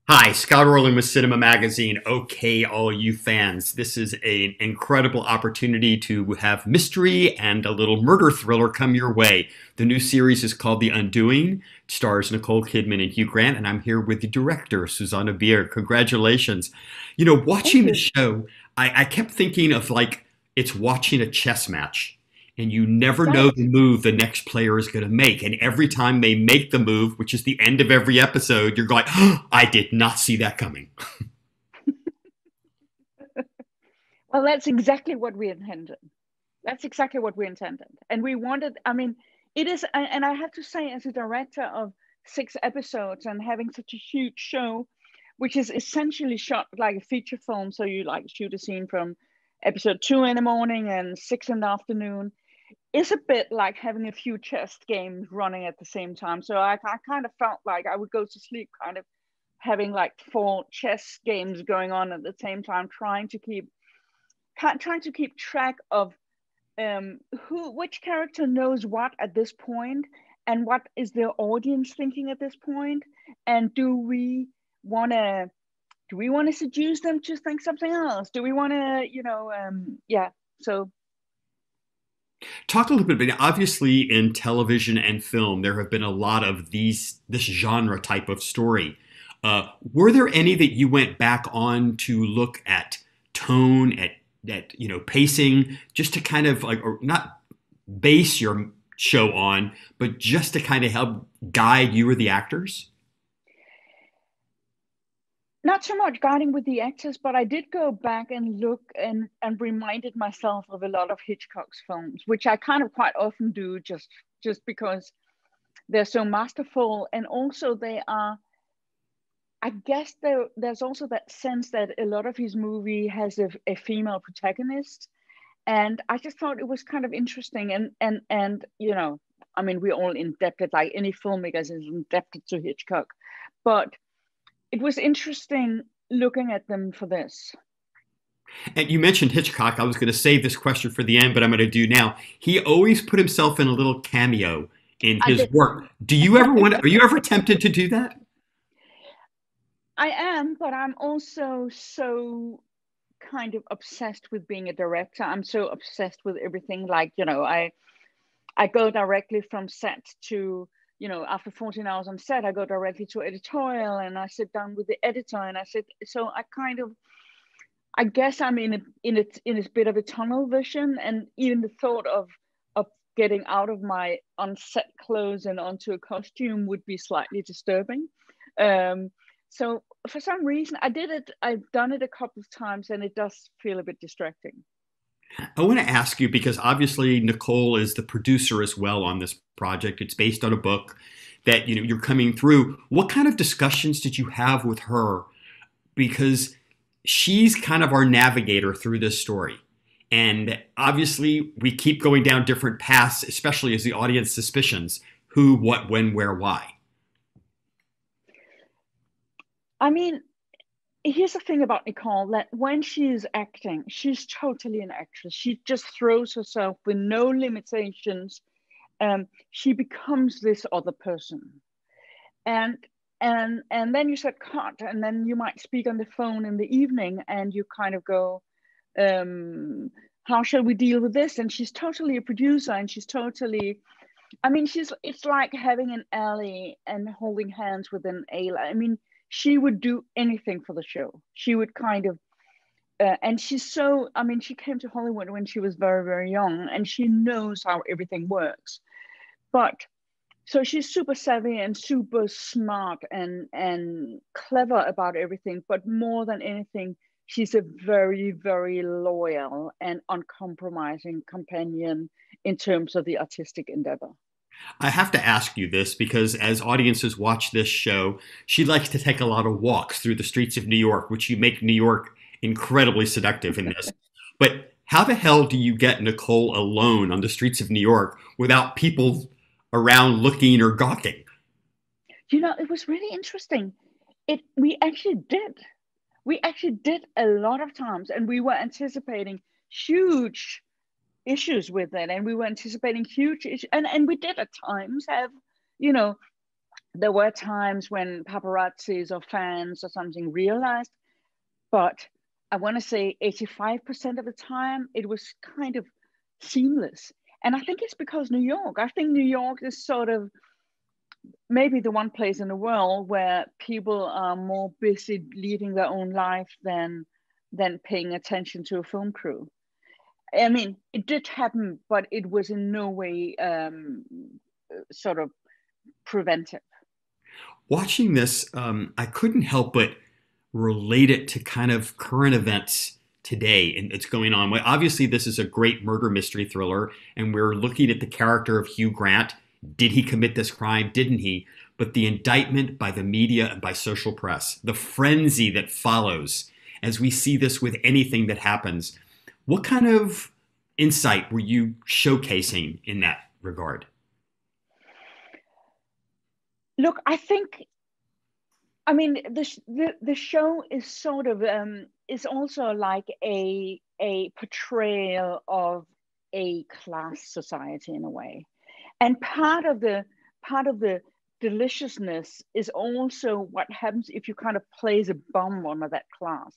Hi, Scott Orlin with Cinema-Magazine. Okay, all you fans, this is an incredible opportunity to have mystery and a little murder thriller come your way. The new series is called The Undoing. It stars Nicole Kidman and Hugh Grant, and I'm here with the director, Susanne Bier. Congratulations. You know, Thank watching the you. show, I kept thinking of like it's watching a chess match. And you never know Right. the move the next player is going to make. And every time they make the move, which is the end of every episode, you're going, oh, I did not see that coming. Well, that's exactly what we intended. That's exactly what we intended. And we wanted, I mean, it is, and I have to say, as a director of 6 episodes and having such a huge show, which is essentially shot like a feature film. So you like shoot a scene from episode 2 in the morning and 6 in the afternoon. It's a bit like having a few chess games running at the same time. So I kind of felt like I would go to sleep kind of having like 4 chess games going on at the same time, trying to keep track of which character knows what at this point, and what is the audience thinking at this point, and want to do we want to seduce them to think something else? Do we want to, yeah. So Talk a little bit, but obviously in television and film, there have been a lot of this genre type of story. Were there any that you went back on to look at tone, at pacing, just to kind of like, or not base your show on, but just to kind of help guide you or the actors? not so much guiding with the actors, but I did go back and look and reminded myself of a lot of Hitchcock's films, which I kind of quite often do, just because they're so masterful, and also they are. I guess there's also that sense that a lot of his movie has a female protagonist, and I just thought it was kind of interesting, and I mean, we're all indebted, like any filmmaker is indebted to Hitchcock, but it was interesting looking at them for this. And you mentioned Hitchcock. I was going to save this question for the end, but I'm going to do now. He always put himself in a little cameo in I his did. work. Do you ever want? Are you ever tempted to do that? I am, but I'm also so kind of obsessed with being a director. I'm so obsessed with everything. Like, I go directly from set to, after 14 hours on set, I go directly to editorial and I sit down with the editor and so I kind of, I guess I'm in a bit of a tunnel vision, and even the thought of getting out of my on set clothes and onto a costume would be slightly disturbing. Um, so for some reason, I did it. I've done it a couple of times, and it does feel a bit distracting. I want to ask you because obviously Nicole is the producer as well on this project. It's based on a book that you're coming through. What kind of discussions did you have with her? Because she's kind of our navigator through this story. And obviously, we keep going down different paths, especially as the audience suspicions who, what, when, where, why. I mean, here's the thing about Nicole, that when she's acting, she's totally an actress. She just throws herself with no limitations. She becomes this other person. And and then you said cut, and then you might speak on the phone in the evening and you kind of go, um, how shall we deal with this? And she's totally a producer, and she's totally, I mean, it's like having an ally and holding hands with an ally. I mean, she would do anything for the show. She would kind of, and she's so, I mean, she came to Hollywood when she was very, very young, and she knows how everything works. But so she's super savvy and super smart and clever about everything. But more than anything, she's a very, very loyal and uncompromising companion in terms of the artistic endeavor. I have to ask you this because as audiences watch this show, she likes to take a lot of walks through the streets of New York, which you make New York incredibly seductive in this. But how the hell do you get Nicole alone on the streets of New York without people around looking or gawking? It was really interesting. It we actually did. We actually did a lot of times, and we were anticipating huge issues with it, and we were anticipating huge issues, and we did at times have, you know, There were times when paparazzis or fans or something realized, but I want to say 85% of the time it was kind of seamless. And I think it's because New York. I think New York is sort of maybe the one place in the world where people are more busy leading their own life than paying attention to a film crew. I mean, it did happen, but it was in no way sort of preventive. Watching this, I couldn't help but relate it to kind of current events today and it's going on. Well, obviously, this is a great murder mystery thriller, and we're looking at the character of Hugh Grant. Did he commit this crime? Didn't he? But the indictment by the media and by social press, the frenzy that follows as we see this with anything that happens. What kind of insight were you showcasing in that regard? Look, I mean, the show is sort of is also like a portrayal of a class society in a way, and part of the deliciousness is also what happens if you kind of place a bomb on that class,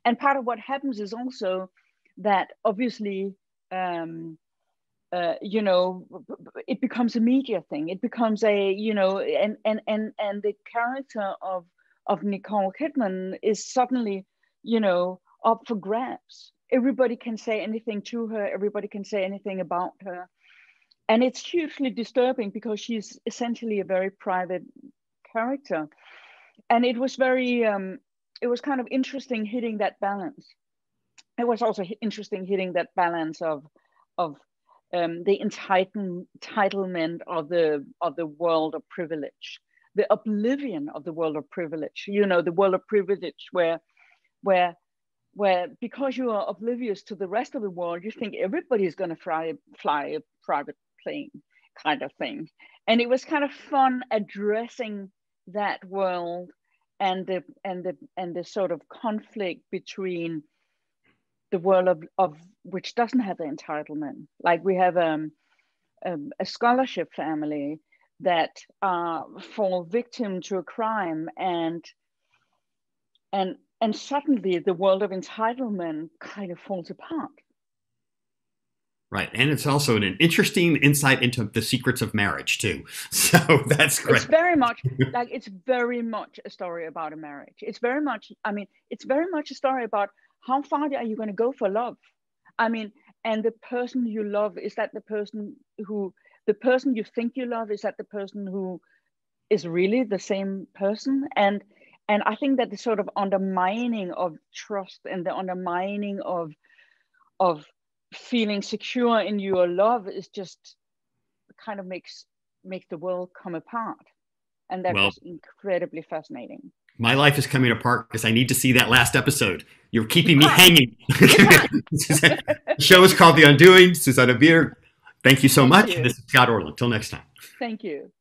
and part of what happens is also that obviously. You know, it becomes a media thing. It becomes a, you know, and the character of Nicole Kidman is suddenly, you know, up for grabs. Everybody can say anything to her. Everybody can say anything about her. And it's hugely disturbing because she's essentially a very private character. And it was it was kind of interesting hitting that balance. It was also interesting hitting that balance of the entitlement of the world of privilege, the oblivion of the world of privilege. You know, the world of privilege where because you are oblivious to the rest of the world, you think everybody is going to fly a private plane, kind of thing. And it was kind of fun addressing that world and the sort of conflict between the world of which doesn't have the entitlement. Like we have a scholarship family that fall victim to a crime, and suddenly the world of entitlement kind of falls apart. Right. And it's also an interesting insight into the secrets of marriage, too. So that's great. It's very much a story about a marriage. It's very much a story about how far are you going to go for love? I mean, and the person you love, is that the person you think you love, is that the person who is really the same person? And I think that the sort of undermining of trust and the undermining of feeling secure in your love is just kind of makes the world come apart. And that was incredibly fascinating. My life is coming apart because I need to see that last episode. You're keeping me hanging. The show is called The Undoing. Susanne Bier, thank you so much. This is Scott Orlin. Until next time. Thank you.